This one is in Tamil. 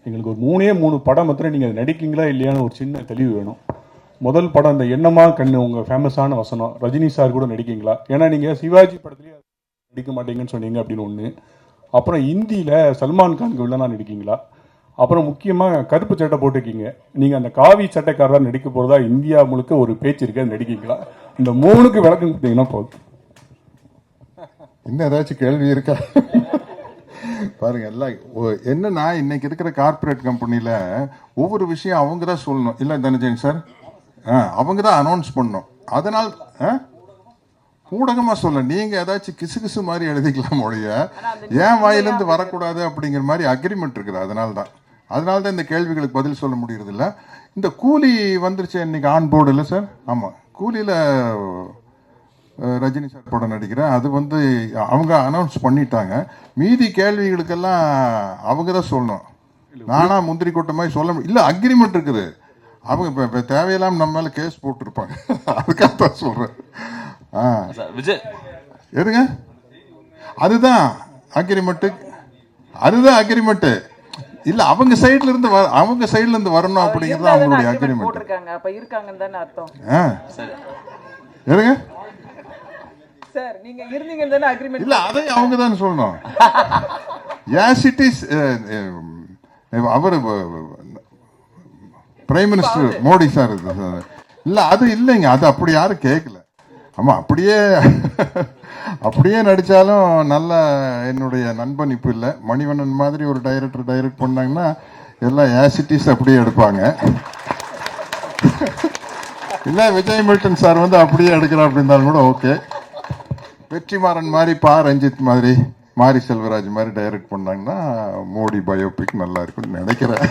எங்களுக்கு ஒரு 3 படம் மாத்திரம் நீங்கள் நடிக்கீங்களா இல்லையான்னு ஒரு சின்ன தெளிவு வேணும். முதல் படம் இந்த எண்ணமா கண்ணு, உங்கள் ஃபேமஸான வசனம், ரஜினி சார் கூட நடிக்கீங்களா? ஏன்னா நீங்கள் சிவாஜி படத்துலேயே நடிக்க மாட்டீங்கன்னு சொன்னீங்க அப்படின்னு ஒன்று. அப்புறம் இந்தியில் சல்மான் கானுக்கு வில்லனா நடிக்கீங்களா? அப்புறம் முக்கியமாக கருப்பு சட்டை போட்டிருக்கீங்க, நீங்கள் அந்த காவி சட்டைக்காரராக நடிக்க போகிறதா இந்தியா முழுக்க ஒரு பேச்சு இருக்கு, நடிக்கீங்களா? இந்த 3க்கு விளக்கம் கொடுத்தீங்கன்னா போதும். இன்னும் ஏதாச்சும் கேள்வி இருக்கா? பாருங்க, எல்லாம் என்னன்னா இன்னைக்கு இருக்கிற கார்பரேட் கம்பெனியில ஒவ்வொரு விஷயம் அவங்க தான் சொல்லணும். இல்லை தனஜெயின் சார், அவங்க தான் அனௌன்ஸ் பண்ணணும். அதனால் ஊடகமா சொல்ல, நீங்க ஏதாச்சும் கிசு மாதிரி எழுதிக்கலாம் ஒழிய ஏன் வாயிலிருந்து வரக்கூடாது அப்படிங்கிற மாதிரி அக்ரிமெண்ட் இருக்குது. அதனால தான் இந்த கேள்விகளுக்கு பதில் சொல்ல முடியறது இல்லை. இந்த கூலி வந்துருச்சு இன்னைக்கு ஆன் போர்டு இல்லை சார்? ஆமாம், கூலியில் ரஜினி சார் படம் நடிக்கிறேன். அது வந்து அவங்க அனௌன்ஸ் பண்ணிட்டாங்க. மீதி கேள்விகளுக்கெல்லாம் அவங்க தான் சொல்லணும். நானா முந்திரி கொட்ட மாதிரி சொல்ல முடியும். இல்லை, அக்ரிமெண்ட் இருக்குது. அவங்க இப்போ தேவையில்லாமல் நம்ம மேலே கேஸ் போட்டுருப்பாங்க. அதுக்காக தான் சொல்கிறேன். விஜய் எதுங்க? அதுதான் அக்ரிமெண்ட். இல்ல, அவங்க சைடுல இருந்து வரணும் அப்படிங்கிறது அவங்களுடைய அக்ரிமெண்ட். எதுங்க? இல்ல, அதை அவங்க தான் சொல்லணும். அவர் பிரைம் மினிஸ்டர் மோடி சார். இல்ல, அது இல்லைங்க, அது அப்படி யாரும் கேட்கல. ஆமா, அப்படியே நடிச்சாலும் நல்ல என்னுடைய நண்பன் இப்ப இல்லை, மணிவண்ணன் மாதிரி ஒரு டைரக்டர் டைரக்ட் பண்ணாங்கன்னா எல்லாம் ஆசிட்டிஸ் அப்படியே எடுப்பாங்க. இல்ல, விஜய் மில்டன் சார் வந்து அப்படியே எடுக்கிறார் அப்படின்னாலும் கூட ஓகே. வெற்றிமாறன் மாதிரி, ரஞ்சித் மாதிரி, மாரி செல்வராஜ் மாதிரி டைரக்ட் பண்ணாங்கன்னா மோடி பயோபிக் நல்லா இருக்குன்னு நினைக்கிறேன்.